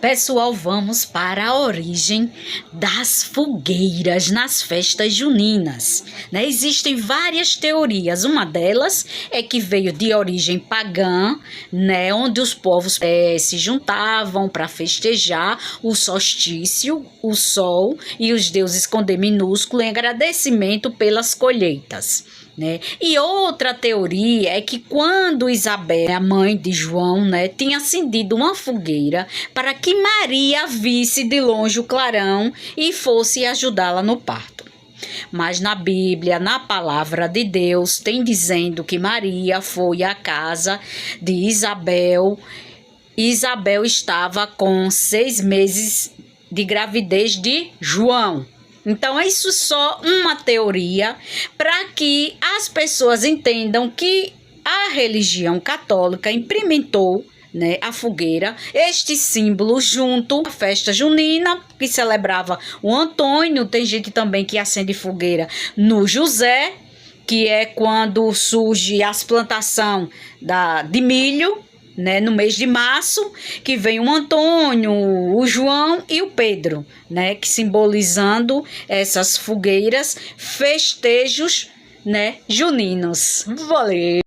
Pessoal, vamos para a origem das fogueiras nas festas juninas, né? Existem várias teorias. Uma delas é que veio de origem pagã, né? Onde os povos se juntavam para festejar o solstício, o sol e os deuses com D minúsculo em agradecimento pelas colheitas, né? E outra teoria é que quando Isabel, a mãe de João, né, tinha acendido uma fogueira para que Maria visse de longe o clarão e fosse ajudá-la no parto. Mas na Bíblia, na palavra de Deus, tem dizendo que Maria foi à casa de Isabel. Isabel estava com 6 meses de gravidez de João. Então, isso é só uma teoria para que as pessoas entendam que a religião católica implementou, né, a fogueira, este símbolo junto à festa junina, que celebrava o Antônio. Tem gente também que acende fogueira no José, que é quando surge as plantações de milho, né, no mês de março, que vem o Antônio, o João e o Pedro, né, que simbolizando essas fogueiras, festejos, né, juninos. Valeu!